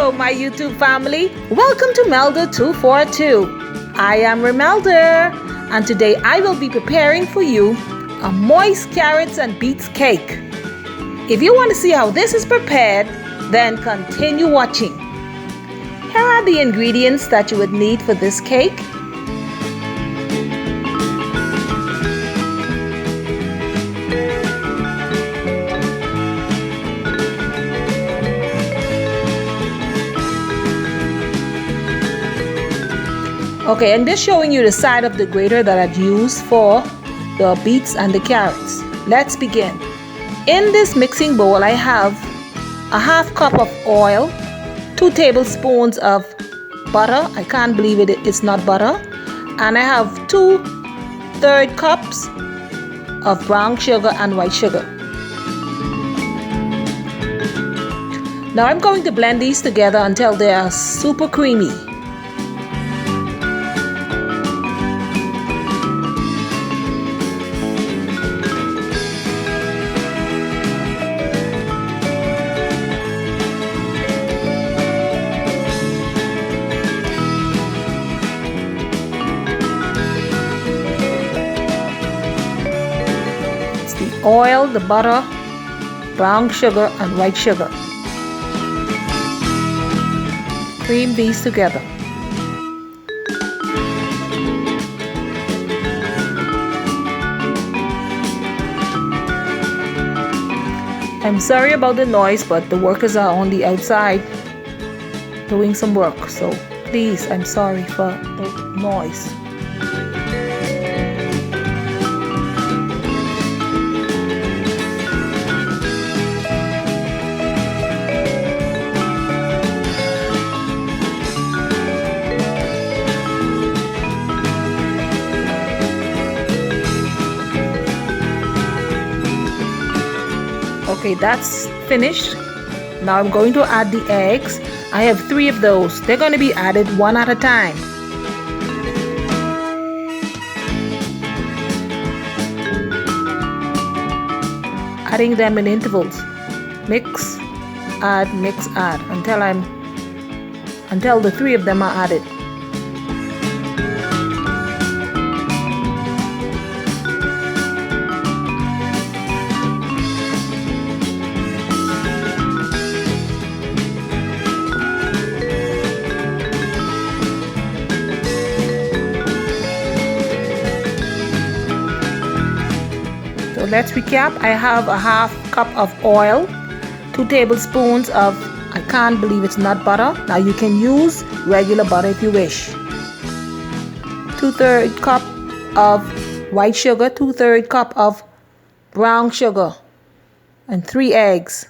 Hello, my YouTube family. Welcome to Melda 242. I am Melda, and today I will be preparing for you a moist carrots and beets cake. If you want to see how this is prepared, then continue watching. Here are the ingredients that you would need for this cake. Okay, I'm just showing you the side of the grater that I've used for the beets and the carrots. Let's begin. In this mixing bowl, I have a half cup of oil, 2 tablespoons of butter. I can't believe it's not butter. And I have 2/3 cups of brown sugar and white sugar. Now I'm going to blend these together until they are super creamy. Oil, the butter, brown sugar and white sugar. Cream these together. I'm sorry about the noise, but the workers are on the outside doing some work, so please, I'm sorry for the noise. Okay, that's finished. Now I'm going to add the eggs. I have 3 of those. They're going to be added one at a time. Adding them in intervals. Mix, add, until the 3 of them are added. So let's recap. I have a half cup of oil, 2 tablespoons of, I can't believe it's not butter. Now you can use regular butter if you wish. 2/3 cup of white sugar, 2/3 cup of brown sugar, and 3 eggs.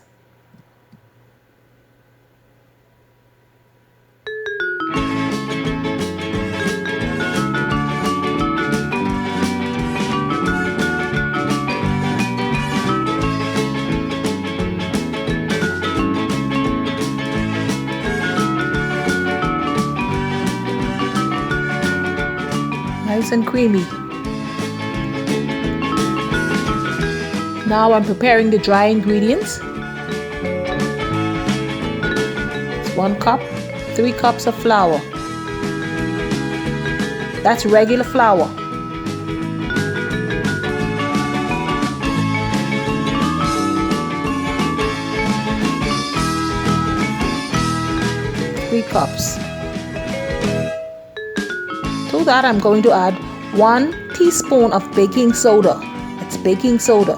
Nice and creamy. Now I'm preparing the dry ingredients. It's 1 cup, 3 cups of flour. That's regular flour. Three cups. To that, I'm going to add 1 teaspoon of baking soda. It's baking soda.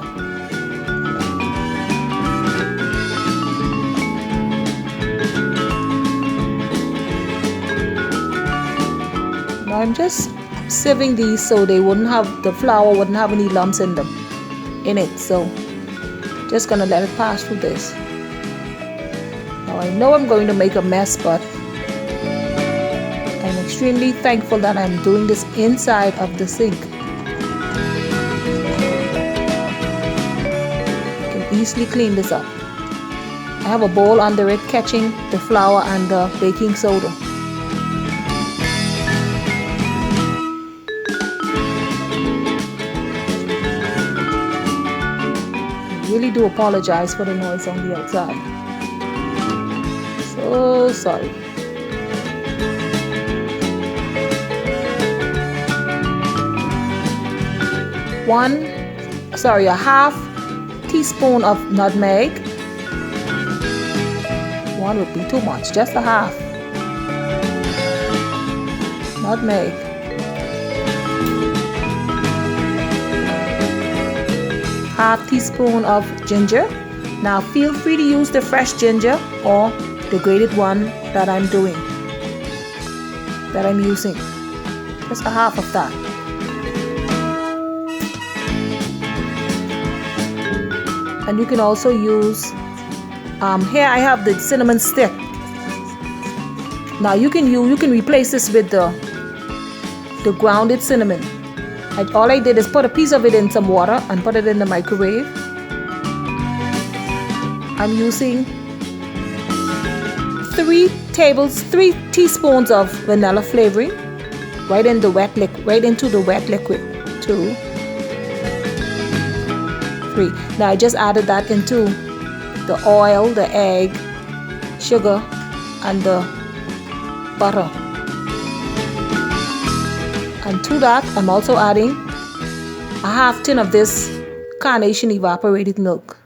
Now I'm just sieving these so they the flour wouldn't have any lumps in it. So just gonna let it pass through this. Now I know I'm going to make a mess, but I'm extremely thankful that I'm doing this inside of the sink. I can easily clean this up. I have a bowl under it catching the flour and the baking soda. I really do apologize for the noise on the outside. So so sorry. A half teaspoon of nutmeg. One would be too much, just a half. Nutmeg. Half teaspoon of ginger. Now feel free to use the fresh ginger or the grated one that I'm using. Just a half of that. And you can also use, here I have the cinnamon stick. Now you can replace this with the grounded cinnamon. All I did is put a piece of it in some water and put it in the microwave. I'm using 3 teaspoons of vanilla flavoring right into the wet liquid. 2, 3. Now I just added that into the oil, the egg, sugar, and the butter. And to that, I'm also adding a half tin of this carnation evaporated milk.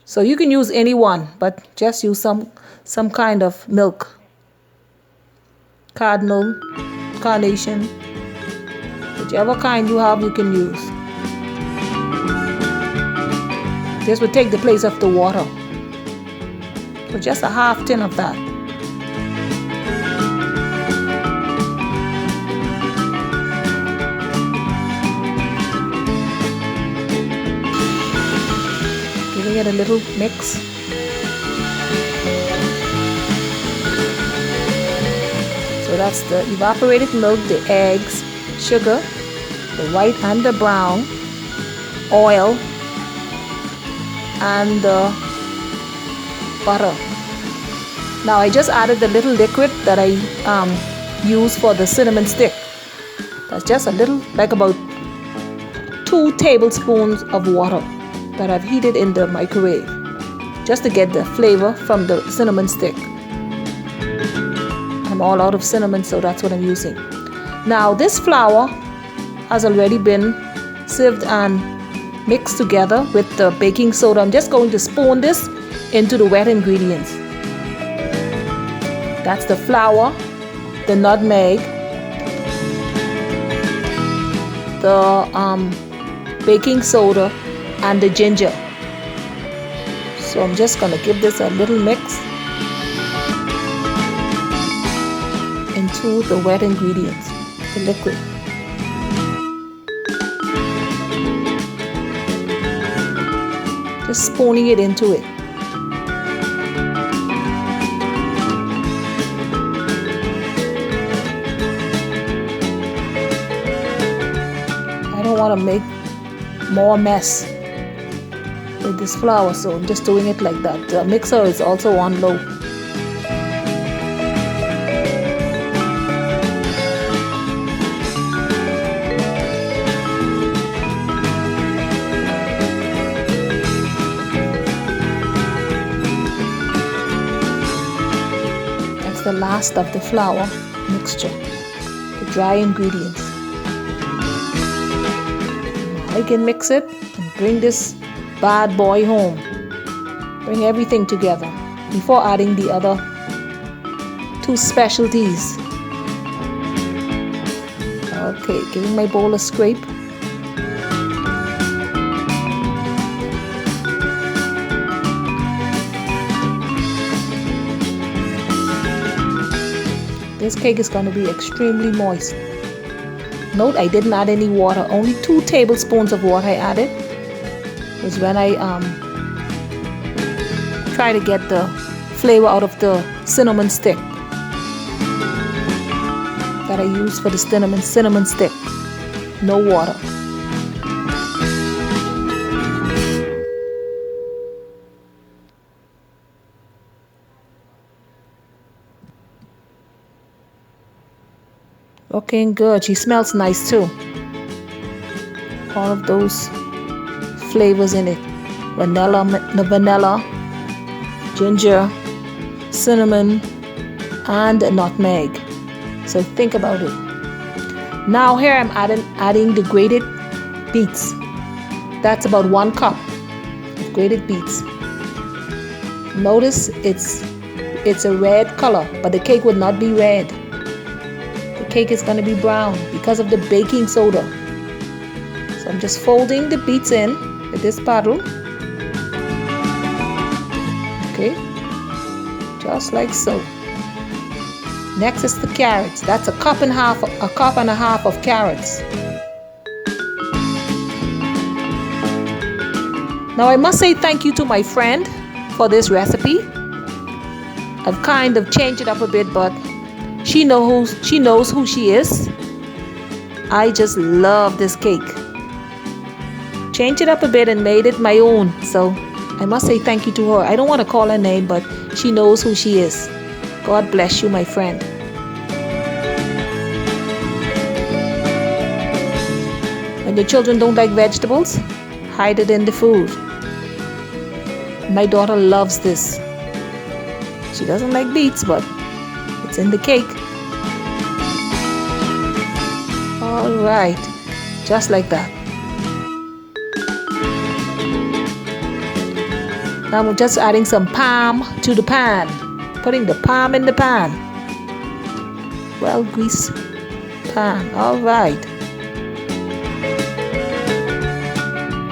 So you can use any one, but just use some kind of milk. Cardinal, carnation, whichever kind you have, you can use. This would take the place of the water. So just a half tin of that. Giving it a little mix. So that's the evaporated milk, the eggs, sugar, the white and the brown, oil, and the butter. Now I just added the little liquid that I use for the cinnamon stick. That's just a little, like about 2 tablespoons of water that I've heated in the microwave, just to get the flavor from the cinnamon stick. I'm all out of cinnamon, so that's what I'm using. Now this flour has already been sieved and mixed together with the baking soda. I'm just going to spoon this into the wet ingredients. That's the flour, the nutmeg, the baking soda, and the ginger. So I'm just going to give this a little mix into the wet ingredients, the liquid. Just spooning it into it. I don't want to make more mess with this flour, so I'm just doing it like that. The mixer is also on low. That's the last of the flour mixture, the dry ingredients. I can mix it and bring this bad boy home. Bring everything together before adding the other 2 specialties. Okay, giving my bowl a scrape. This cake is going to be extremely moist. Note I didn't add any water, only 2 tablespoons of water I added. Was when I try to get the flavor out of the cinnamon stick that I use for the cinnamon stick. No water. Looking good. She smells nice too. All of those flavors in it. Vanilla, ginger, cinnamon, and nutmeg. So think about it. Now here I'm adding the grated beets. That's about 1 cup of grated beets. Notice it's a red color, but the cake would not be red. The cake is going to be brown because of the baking soda. So I'm just folding the beets in with this paddle. Okay, just like so. Next is the carrots. That's a cup and a half of carrots. Now I must say thank you to my friend for this recipe. I've kind of changed it up a bit, but she knows who she is. I just love this cake. Changed it up a bit and made it my own. So I must say thank you to her. I don't want to call her name, but she knows who she is. God bless you, my friend. When your children don't like vegetables, hide it in the food. My daughter loves this. She doesn't like beets, but it's in the cake. All right, just like that. Now I'm just adding some palm to the pan. Putting the palm in the pan. Well greased pan. All right.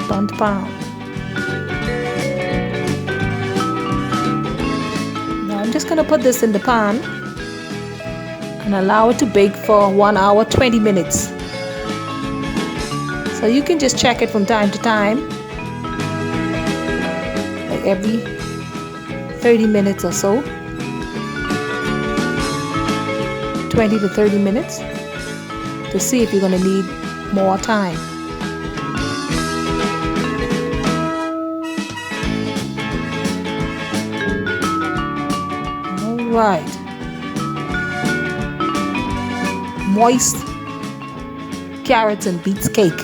Burnt palm. Now I'm just going to put this in the pan and allow it to bake for 1 hour 20 minutes. So you can just check it from time to time, like every 30 minutes or so. 20 to 30 minutes to see if you're going to need more time. All right. Moist carrots and beets cake.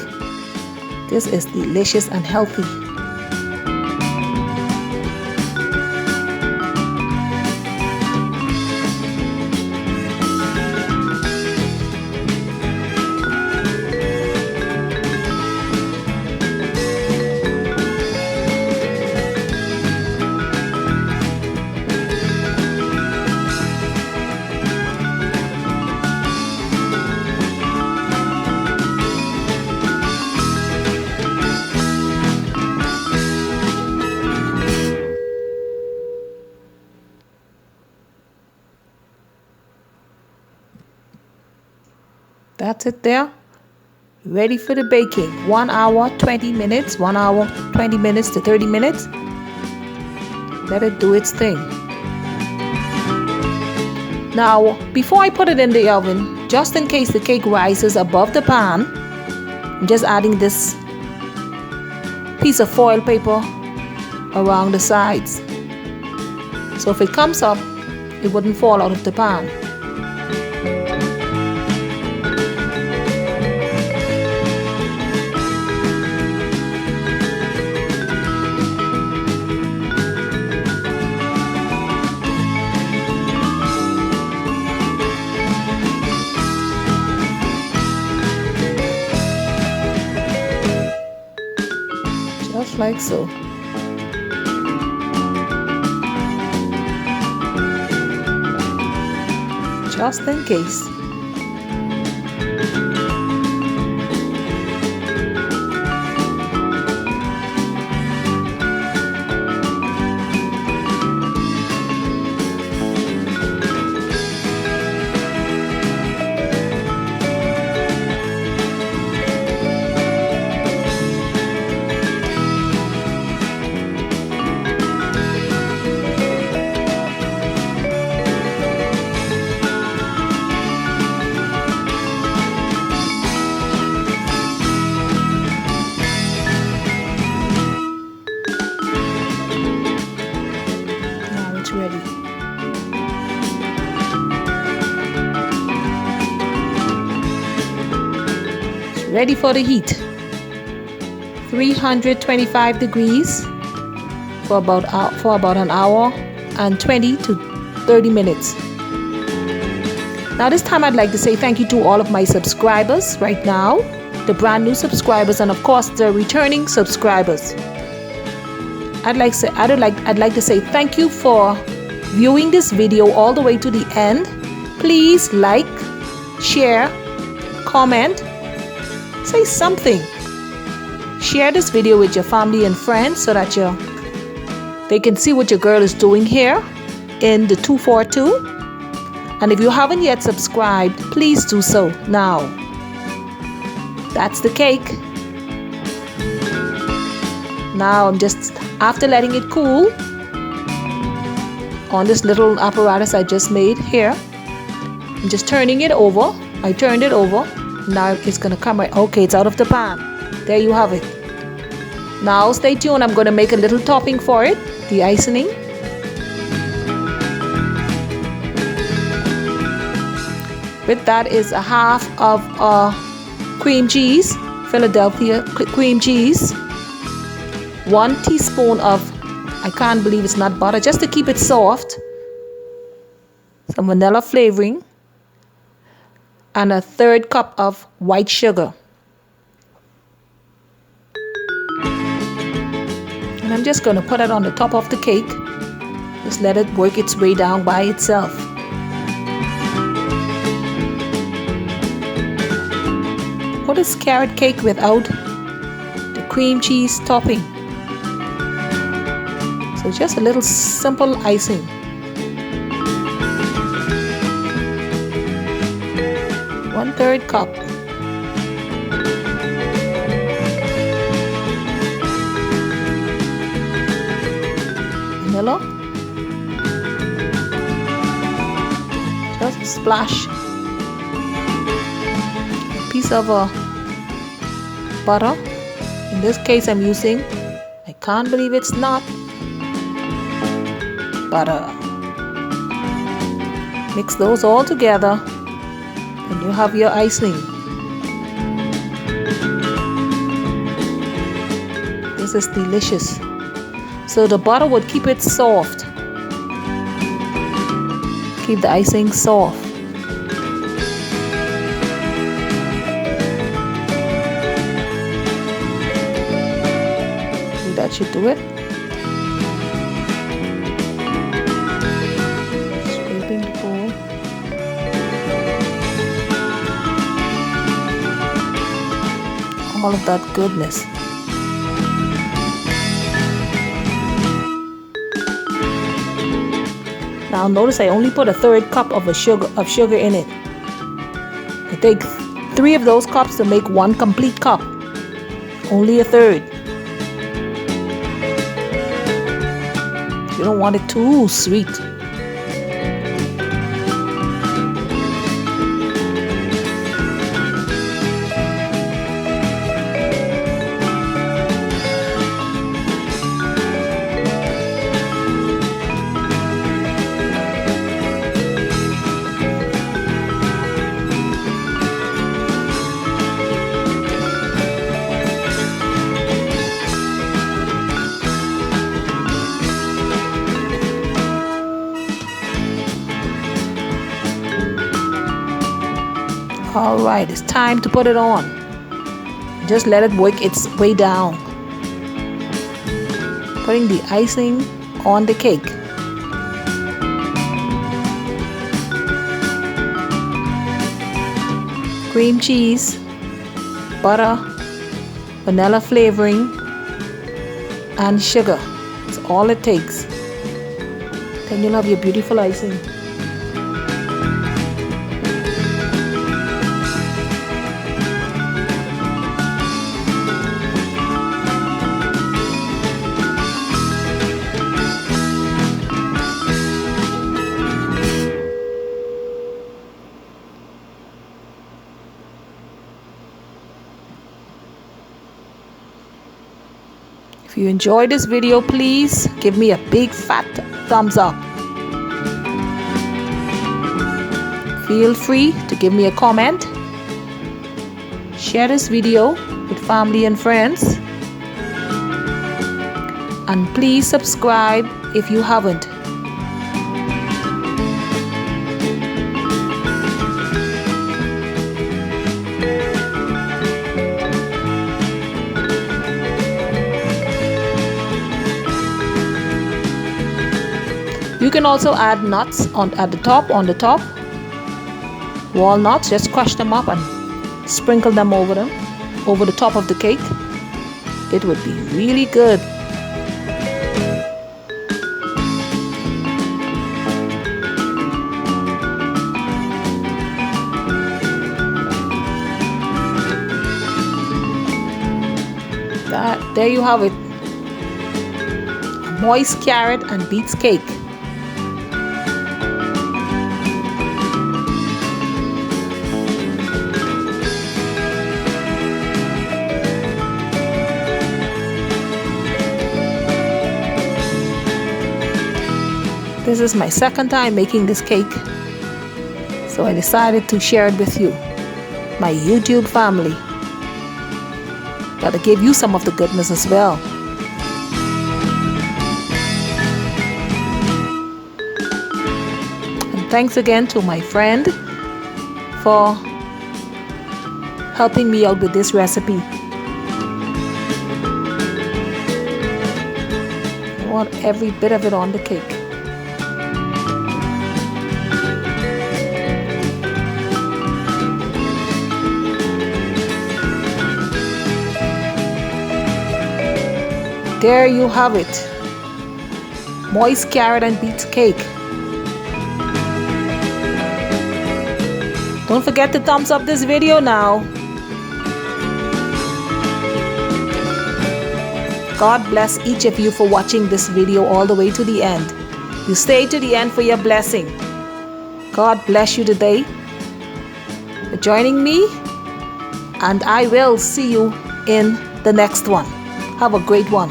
This is delicious and healthy. That's it there. Ready for the baking. 1 hour 20 minutes. 1 hour 20 minutes to 30 minutes. Let it do its thing. Now, before I put it in the oven, just in case the cake rises above the pan, I'm just adding this piece of foil paper around the sides. So if it comes up, it wouldn't fall out of the pan. Just like so. Just in case. Ready. It's ready for the heat. 325 degrees for about an hour and 20 to 30 minutes. Now this time I'd like to say thank you to all of my subscribers right now, the brand new subscribers, and of course the returning subscribers. I'd like to say thank you for viewing this video all the way to the end. Please like, share, comment, say something. Share this video with your family and friends so that they can see what your girl is doing here in the 242. And if you haven't yet subscribed, please do so now. That's the cake. Now I'm just, after letting it cool on this little apparatus I just made here, I'm just turning it over. I turned it over. Now it's gonna come right. Okay, it's out of the pan. There you have it. Now stay tuned. I'm gonna make a little topping for it, the icing. With that is a half of cream cheese, Philadelphia cream cheese, 1 teaspoon of, I can't believe it's not butter, just to keep it soft, some vanilla flavoring, and a 1/3 cup of white sugar. And I'm just going to put it on the top of the cake. Just let it work its way down by itself. What is carrot cake without the cream cheese topping? So just a little simple icing. One-third cup. Vanilla. Just a splash. A piece of butter. In this case I'm using, I can't believe it's not butter. Mix those all together and you have your icing. This is delicious. So the butter would keep it soft. Keep the icing soft. That should do it. Scraping the bowl. All of that goodness. Now notice I only put a 1/3 cup of sugar in it. I take 3 of those cups to make 1 complete cup. Only a 1/3. You don't want it too sweet. Alright, it's time to put it on. Just let it work its way down. Putting the icing on the cake. Cream cheese, butter, vanilla flavoring, and sugar. That's all it takes. Then you'll have your beautiful icing. If you enjoyed this video, please give me a big fat thumbs up. Feel free to give me a comment. Share this video with family and friends. And please subscribe if you haven't. can also add nuts at the top, walnuts. Just crush them up and sprinkle them over the top of the cake. It would be really good. There you have it. Moist carrot and beets cake. This is my second time making this cake, so I decided to share it with you, my YouTube family. Gotta give you some of the goodness as well. And thanks again to my friend for helping me out with this recipe. I want every bit of it on the cake. There you have it. Moist carrot and beets cake. Don't forget to thumbs up this video now. God bless each of you for watching this video all the way to the end. You stay to the end for your blessing. God bless you today for joining me, and I will see you in the next one. Have a great one.